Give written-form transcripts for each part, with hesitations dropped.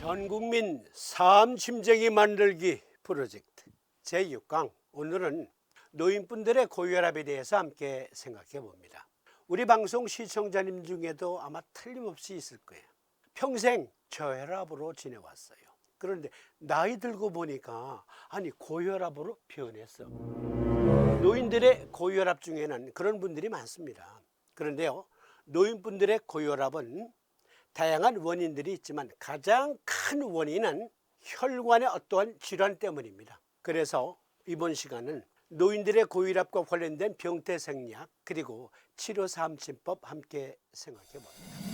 전국민 삶심쟁이 만들기 프로젝트 제6강, 오늘은 노인분들의 고혈압에 대해서 함께 생각해 봅니다. 우리 방송 시청자님 중에도 아마 틀림없이 있을 거예요. 평생 저혈압으로 지내왔어요. 그런데 나이 들고 보니까 고혈압으로 변했어. 노인들의 고혈압 중에는 그런 분들이 많습니다. 그런데요, 노인분들의 고혈압은 다양한 원인들이 있지만 가장 큰 원인은 혈관의 어떠한 질환 때문입니다. 그래서 이번 시간은 노인들의 고혈압과 관련된 병태 생리학 그리고 치료 삼진법 함께 생각해 봅니다.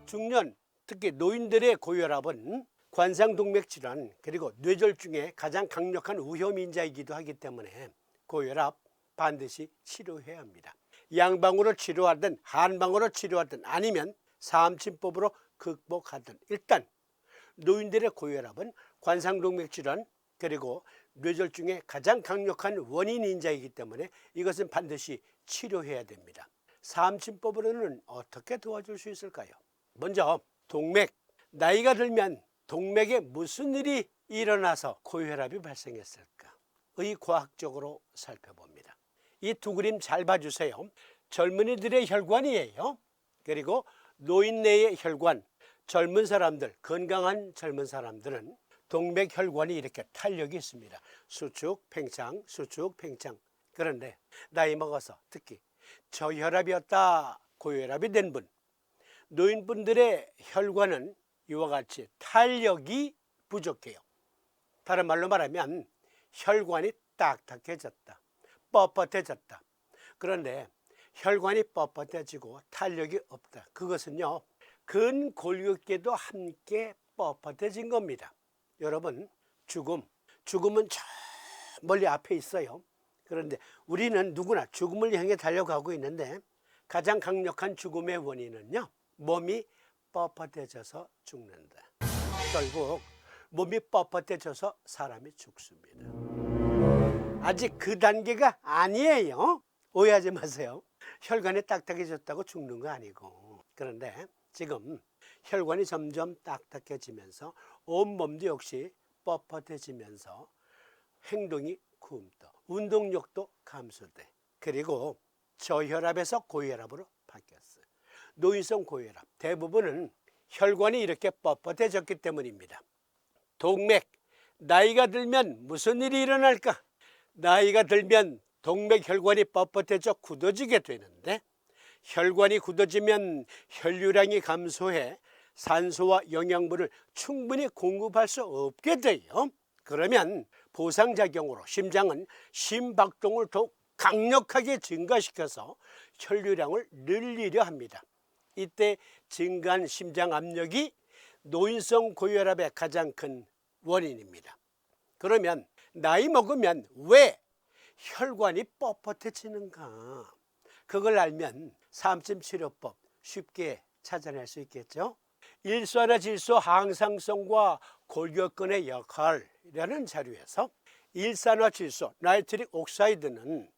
중년, 특히 노인들의 고혈압은 관상동맥질환 그리고 뇌졸중의 가장 강력한 위험인자이기도 하기 때문에 고혈압 반드시 치료해야 합니다. 양방으로 치료하든 한방으로 치료하든 아니면 삼진법으로 극복하든, 일단 노인들의 고혈압은 관상동맥질환 그리고 뇌졸중의 가장 강력한 원인인자이기 때문에 이것은 반드시 치료해야 됩니다. 삼진법으로는 어떻게 도와줄 수 있을까요? 먼저 동맥, 나이가 들면 동맥에 무슨 일이 일어나서 고혈압이 발생했을까? 의과학적으로 살펴봅니다. 이 두 그림 잘 봐주세요. 젊은이들의 혈관이에요. 그리고 노인네의 혈관, 젊은 사람들, 건강한 젊은 사람들은 동맥 혈관이 이렇게 탄력이 있습니다. 수축, 팽창, 수축, 팽창. 그런데 나이 먹어서 특히 저혈압이었다 고혈압이 된 분, 노인분들의 혈관은 이와 같이 탄력이 부족해요. 다른 말로 말하면 혈관이 딱딱해졌다, 뻣뻣해졌다. 그런데 혈관이 뻣뻣해지고 탄력이 없다. 그것은요, 근골격계도 함께 뻣뻣해진 겁니다. 여러분, 죽음은 저 멀리 앞에 있어요. 그런데 우리는 누구나 죽음을 향해 달려가고 있는데 가장 강력한 죽음의 원인은요, 몸이 뻣뻣해져서 죽는다. 결국 몸이 뻣뻣해져서 사람이 죽습니다. 아직 그 단계가 아니에요. 오해하지 마세요. 혈관이 딱딱해졌다고 죽는 거 아니고. 그런데 지금 혈관이 점점 딱딱해지면서 온몸도 역시 뻣뻣해지면서 행동이 굼떠, 운동력도 감소돼. 그리고 저혈압에서 고혈압으로 바뀌었어요. 노인성 고혈압 대부분은 혈관이 이렇게 뻣뻣해졌기 때문입니다. 동맥, 나이가 들면 무슨 일이 일어날까? 나이가 들면 동맥 혈관이 뻣뻣해져 굳어지게 되는데, 혈관이 굳어지면 혈류량이 감소해 산소와 영양분을 충분히 공급할 수 없게 돼요. 그러면 보상작용으로 심장은 심박동을 더욱 강력하게 증가시켜서 혈류량을 늘리려 합니다. 이때 증가한 심장 압력이 노인성 고혈압의 가장 큰 원인입니다. 그러면 나이 먹으면 왜 혈관이 뻣뻣해지는가? 그걸 알면 삼진치료법 쉽게 찾아낼 수 있겠죠. 일산화질소 항상성과 골격근의 역할이라는 자료에서 일산화질소 나이트릭 옥사이드는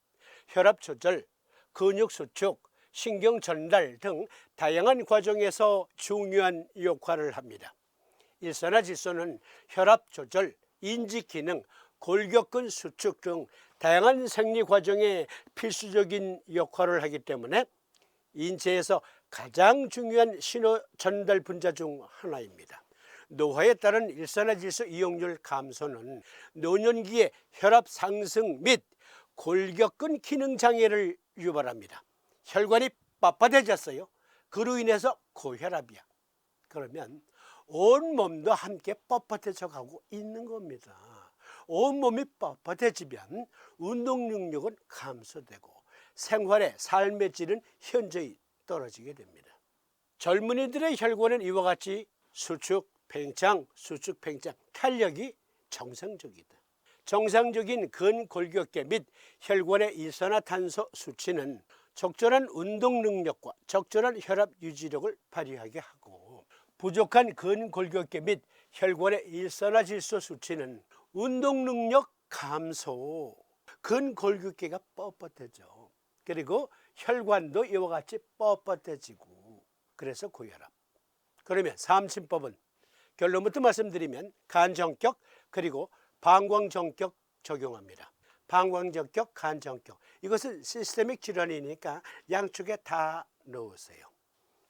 혈압 조절, 근육 수축, 신경 전달 등 다양한 과정에서 중요한 역할을 합니다. 일산화질소는 혈압 조절, 인지 기능, 골격근 수축 등 다양한 생리 과정에 필수적인 역할을 하기 때문에 인체에서 가장 중요한 신호 전달 분자 중 하나입니다. 노화에 따른 일산화질소 이용률 감소는 노년기의 혈압 상승 및 골격근 기능 장애를 유발합니다. 혈관이 빳빳해졌어요. 그로 인해서 고혈압이야. 그러면 온몸도 함께 뻣뻣해져 가고 있는 겁니다. 온몸이 뻣뻣해지면 운동 능력은 감소되고 생활의 삶의 질은 현저히 떨어지게 됩니다. 젊은이들의 혈관은 이와 같이 수축, 팽창, 수축, 팽창, 탄력이 정상적이다. 정상적인 근골격계 및 혈관의 일산화탄소 수치는 적절한 운동 능력과 적절한 혈압 유지력을 발휘하게 하고, 부족한 근골격계 및 혈관의 일산화질소 수치는 운동 능력 감소, 근골격계가 뻣뻣해져. 그리고 혈관도 이와 같이 뻣뻣해지고, 그래서 고혈압. 그러면 삼진법은 결론부터 말씀드리면 간정격 그리고 방광정격 적용합니다. 방광정격, 간정격. 이것은 시스테믹 질환이니까 양쪽에 다 넣으세요.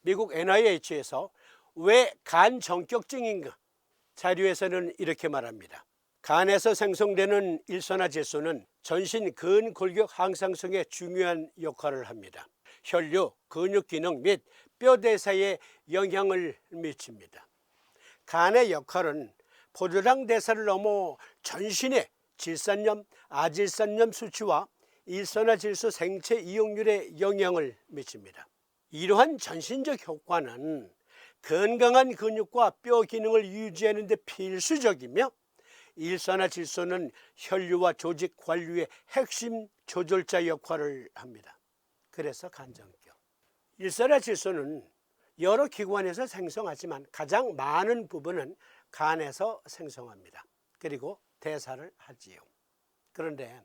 미국 NIH에서 왜 간정격증인가? 자료에서는 이렇게 말합니다. 간에서 생성되는 일산화질소는 전신 근골격 항상성에 중요한 역할을 합니다. 혈류, 근육 기능 및 뼈 대사에 영향을 미칩니다. 간의 역할은 포도당 대사를 넘어 전신의 질산염, 아질산염 수치와 일산화질소 생체 이용률에 영향을 미칩니다. 이러한 전신적 효과는 건강한 근육과 뼈 기능을 유지하는 데 필수적이며, 일산화질소는 혈류와 조직 관리의 핵심 조절자 역할을 합니다. 그래서 간정격. 일산화질소는 여러 기관에서 생성하지만 가장 많은 부분은 간에서 생성합니다. 그리고 대사를 하지요. 그런데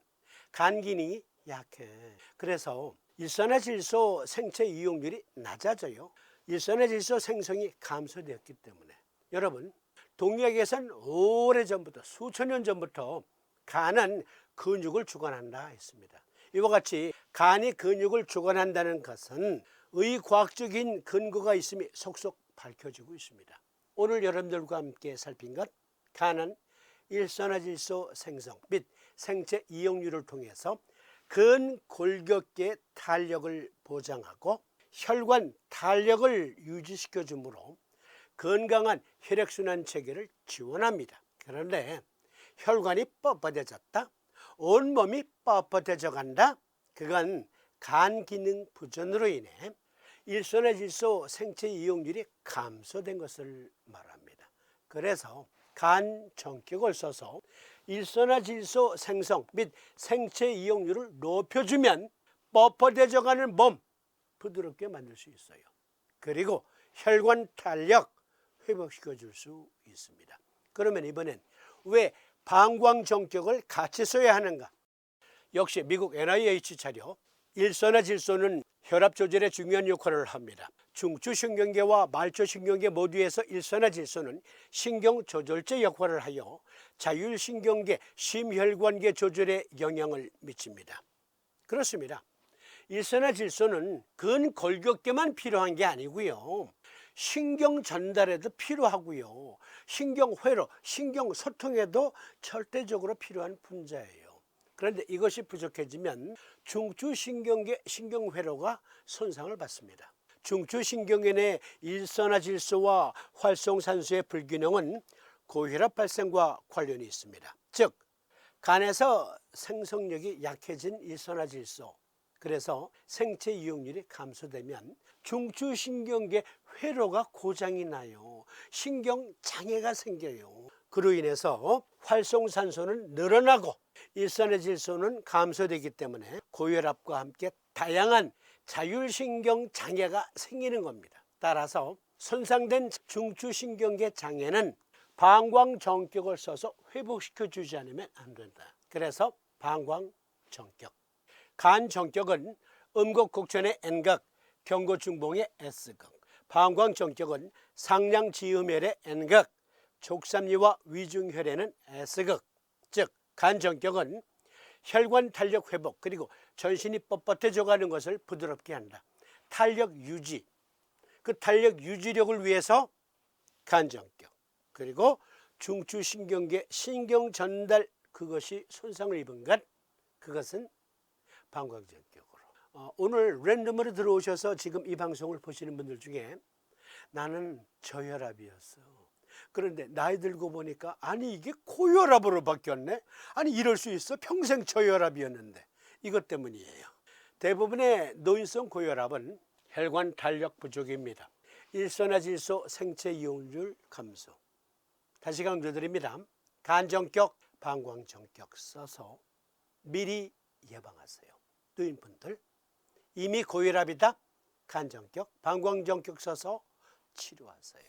간 기능이 약해. 그래서 일산화질소 생체 이용률이 낮아져요. 일산화질소 생성이 감소되었기 때문에. 여러분, 동의학에서는 오래전부터, 수천 년 전부터 간은 근육을 주관한다 했습니다. 이와 같이 간이 근육을 주관한다는 것은 의과학적인 근거가 있음이 속속 밝혀지고 있습니다. 오늘 여러분들과 함께 살핀 것, 간은 일산화질소 생성 및 생체 이용률을 통해서 근골격계 탄력을 보장하고 혈관 탄력을 유지시켜 주므로 건강한 혈액순환 체계를 지원합니다. 그런데 혈관이 뻣뻣해졌다, 온몸이 뻣뻣해져 간다, 그건 간 기능 부전으로 인해 일산화질소 생체 이용률이 감소된 것을 말합니다. 그래서 간정격을 써서 일산화질소 생성 및 생체 이용률을 높여주면 뻣뻣해져 가는 몸 부드럽게 만들 수 있어요. 그리고 혈관 탄력 회복시켜 줄 수 있습니다. 그러면 이번엔 왜 방광정격을 같이 써야 하는가? 역시 미국 NIH 자료, 일산화질소는 혈압 조절에 중요한 역할을 합니다. 중추신경계와 말초신경계 모두에서 일산화질소는 신경 조절제 역할을 하여 자율신경계, 심혈관계 조절에 영향을 미칩니다. 그렇습니다. 일산화질소는 근골격계만 필요한 게 아니고요, 신경 전달에도 필요하고요, 신경회로, 신경소통에도 절대적으로 필요한 분자예요. 그런데 이것이 부족해지면 중추신경계 신경회로가 손상을 받습니다. 중추신경계 내 일산화질소와 활성산소의 불균형은 고혈압 발생과 관련이 있습니다. 즉, 간에서 생성력이 약해진 일산화질소, 그래서 생체 이용률이 감소되면 중추신경계 회로가 고장이 나요. 신경장애가 생겨요. 그로 인해서 활성산소는 늘어나고 일산화질소는 감소되기 때문에 고혈압과 함께 다양한 자율신경장애가 생기는 겁니다. 따라서 손상된 중추신경계 장애는 방광정격을 써서 회복시켜 주지 않으면 안 된다. 그래서 방광정격. 간정격은 음곡곡천의 N각, 경고중봉의 S각, 방광정격은 상량지음혈의 N각, 족삼리와 위중혈에는 S각. 즉, 간정격은 혈관 탄력 회복 그리고 전신이 뻣뻣해져 가는 것을 부드럽게 한다. 탄력 유지, 그 탄력 유지력을 위해서 간정격. 그리고 중추신경계 신경전달 그것이 손상을 입은 것, 그것은 방광전격으로. 오늘 랜덤으로 들어오셔서 지금 이 방송을 보시는 분들 중에 나는 저혈압이었어. 그런데 나이 들고 보니까 아니 이게 고혈압으로 바뀌었네. 아니 이럴 수 있어? 평생 저혈압이었는데. 이것 때문이에요. 대부분의 노인성 고혈압은 혈관 탄력 부족입니다. 일산화질소 생체 이용률 감소. 다시 강조드립니다. 간전격, 방광전격 써서 미리 예방하세요. 노인분들 이미 고혈압이다. 간전격, 방광전격 써서 치료하세요.